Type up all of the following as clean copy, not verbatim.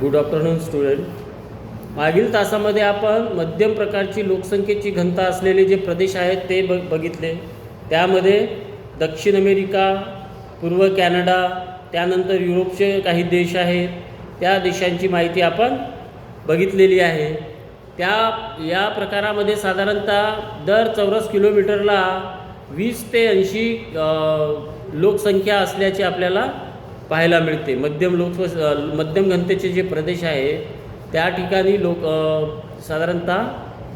Good afternoon student. मागील तासामध्ये आपण मध्यम प्रकारची लोकसंख्येची घनता असलेले जे प्रदेश आहेत ते बघितले. त्यामध्ये दक्षिण अमेरिका, पूर्व कॅनडा, त्यानंतर युरोपचे काही देश आहेत, त्या देशांची माहिती आपण बघितलेली आहे. या प्रकारामध्ये साधारणतः दर चौरस किलोमीटरला 20 ते 80 लोकसंख्या असल्याचे आपल्याला पाहायला मिळते. मध्यम घनतेचे जे प्रदेश आहे त्या ठिकाणी साधारणतः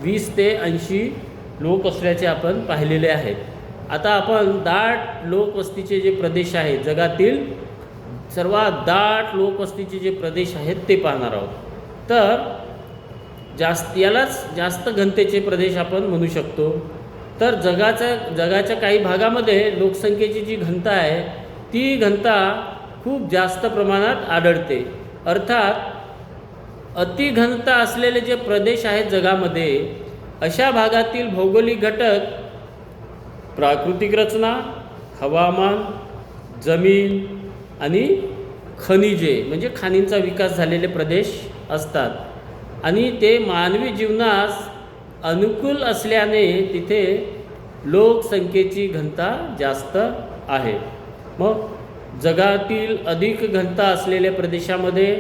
20 ते 80 लोक असल्याचे आपण पाहिलेले आहेत. आता आपण दाट लोकवस्तीचे जे प्रदेश आहेत, जगातील सर्वात दाट लोकवस्तीचे जे प्रदेश आहेत ते पाहणार आहोत. तर यालाच जास्त घनतेचे प्रदेश आपण म्हणू शकतो. तर जगाच्या काही भागामध्ये लोकसंख्येची जी घनता आहे ती घनता खूप जास्त प्रमाणात आढळते. अर्थात अतिघनता असलेले जे प्रदेश आहेत जगामध्ये, अशा भागातील भौगोलिक घटक, प्राकृतिक रचना, हवामान, जमीन आणि खनिजे म्हणजे खाणींचा विकास झालेले प्रदेश असतात. आणि ते मानवी जीवनास अनुकूल असल्याने तिथे लोकसंख्येची घनता जास्त आहे. मग जगातील अधिक घनता असलेल्या प्रदेशामध्ये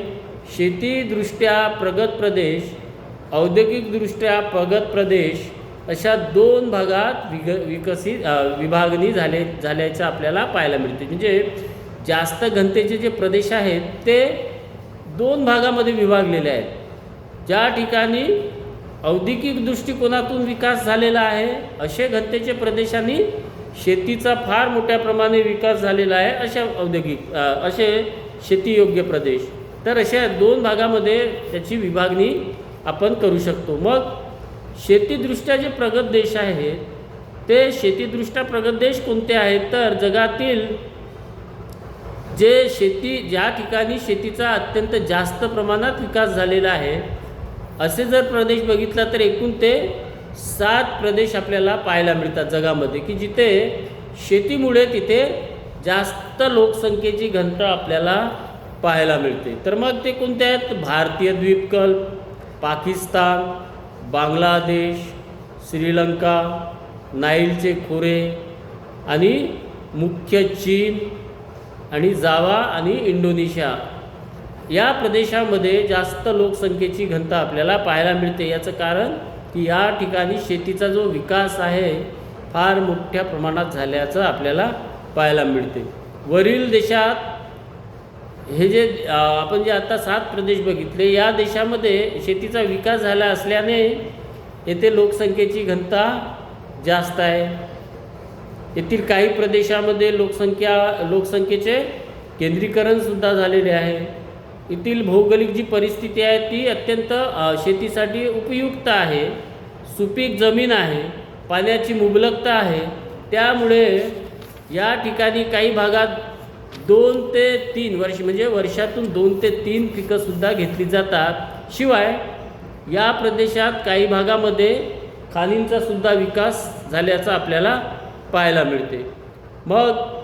शेतीदृष्ट्या प्रगत प्रदेश, औद्योगिकदृष्ट्या प्रगत प्रदेश अशा 2 भागात विभागणी झाल्याचं आपल्याला पाहायला मिळते. म्हणजे जास्त घनतेचे जे प्रदेश आहेत ते 2 भागामध्ये विभागलेले आहेत. ज्या ठिकाणी औद्योगिक दृष्टिकोनातून विकास झालेला आहे असे घनतेचे प्रदेशांनी शेतीचा फार मोठ्या प्रमाणे विकास झालेला आहे असे शेतीयोग्य प्रदेश. तर अशा 2 भागामध्ये त्याची विभागणी आपण करू शकतो. मग शेतीदृष्ट्या जे प्रगत देश आहेत ते शेतीदृष्ट्या प्रगत देश कोणते आहेत? तर जगातील ज्या ठिकाणी शेतीचा अत्यंत जास्त प्रमाणात विकास झालेला आहे असे जर प्रदेश बघितला तर एकूण ते 7 प्रदेश आपल्याला पाहायला मिळतात जगामध्ये की जिथे शेतीमुळे तिथे जास्त लोकसंख्येची घनता आपल्याला पाहायला मिळते. तर मग ते कोणते आहेत? भारतीय द्वीपकल्प, पाकिस्तान, बांगलादेश, श्रीलंका, नाईलचे खोरे आणि मुख्य चीन आणि जावा आणि इंडोनेशिया या प्रदेशामध्ये जास्त लोकसंख्येची घनता आपल्याला पाहायला मिळते. याचं कारण की या ठिकाणी शेतीचा जो विकास आहे फार मोठ्या प्रमाणात झाल्याचं आपल्याला पाहायला मिळते. वरील देशात हे जे आपण जे आता 7 प्रदेश बघितले या देशामध्ये शेतीचा विकास झाला असल्याने येथे लोकसंख्येची घनता जास्त आहे. येथील काही प्रदेशामध्ये लोकसंख्येचे केंद्रीकरणसुद्धा झालेले आहे. येथील भौगोलिक जी परिस्थिती आहे ती अत्यंत शेतीसाठी उपयुक्त आहे. सुपीक जमीन आहे, पाण्याची मुबलकता आहे. त्यामुळे या ठिकाणी काही भागात 2 ते 3 वर्ष म्हणजे वर्षातून 2 ते 3 पिकंसुद्धा घेतली जातात. शिवाय या प्रदेशात काही भागामध्ये खाणींचा सुद्धा विकास झाल्याचा आपल्याला पाहायला मिळते. मग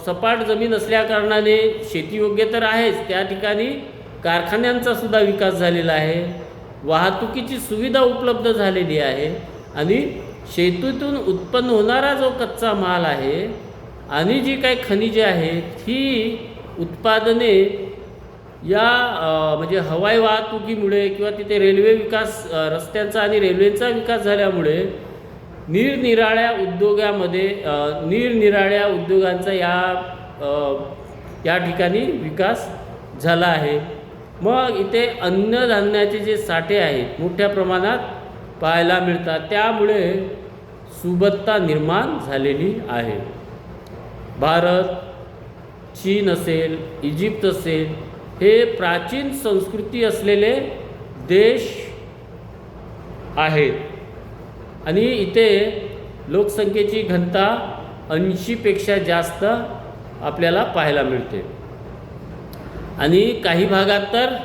सपाट जमीन असल्याकारणाने शेतीयोग्य तर आहेच, त्या ठिकाणी कारखान्यांचा सुद्धा विकास झालेला आहे. वाहतुकीची सुविधा उपलब्ध झालेली आहे आणि शेतीतून उत्पन्न होणारा जो कच्चा माल आहे आणि जी काही खनिजे आहेत ही उत्पादने या म्हणजे हवाई वाहतुकीमुळे किंवा तिथे रेल्वे विकास, रस्त्यांचा आणि रेल्वेचा विकास झाल्यामुळे निरनिराळ्या उद्योगांचा या ठिकाणी विकास झाला आहे. मग इथे अन्नधान्याचे जे साठे आहेत मोठ्या प्रमाणात पाहायला मिळतात. त्यामुळे सुबत्ता निर्माण झालेली आहे. भारत, चीन असेल, इजिप्त असेल, हे प्राचीन संस्कृती असलेले देश आहेत आणि इथे लोकसंख्येची घनता 80पेक्षा जास्त आपल्याला पाहायला मिळते. आणि काही भागात तर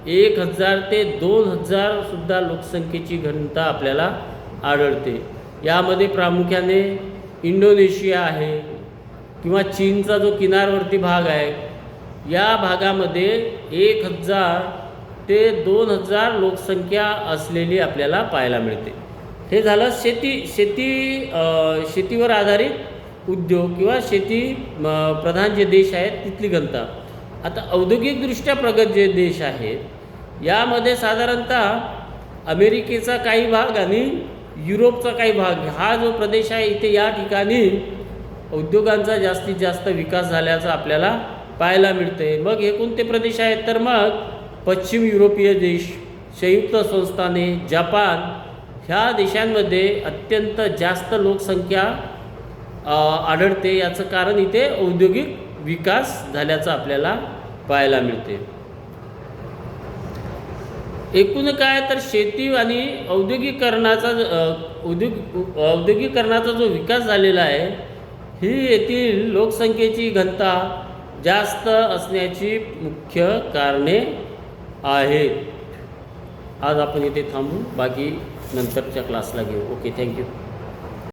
1000 ते 2000 सुद्धा लोकसंख्येची घनता आपल्याला आढळते. यामध्ये प्रामुख्याने इंडोनेशिया आहे किंवा चीनचा जो किनारवर्ती भाग आहे या भागामध्ये 1000 ते 2000 लोकसंख्या असलेली आपल्याला पाहायला मिळते. हे झालं शेतीवर आधारित उद्योग किंवा प्रधान जे देश आहेत तिथली घनता. आता औद्योगिकदृष्ट्या प्रगत जे देश आहेत यामध्ये साधारणतः अमेरिकेचा काही भाग आणि युरोपचा काही भाग हा जो प्रदेश आहे, इथे या ठिकाणी उद्योगांचा जास्तीत जास्त विकास झाल्याचं आपल्याला पाहायला मिळते. मग हे कोणते प्रदेश आहेत तर मग पश्चिम युरोपीय देश, संयुक्त संस्थाने, जपान ह्या देशांमध्ये अत्यंत जास्त लोकसंख्या आढळते. याचं कारण इथे औद्योगिक विकास झाल्याचं आपल्याला पाहायला मिळते. एकूण काय तर शेती आणि औद्योगिकरणाचा जो विकास झालेला आहे ही येथील लोकसंख्येची घनता जास्त असण्याची मुख्य कारणे आहेत. आज आपण इथे थांबू, बाकी नंतरच्या क्लासला घेऊ. Okay, thank you.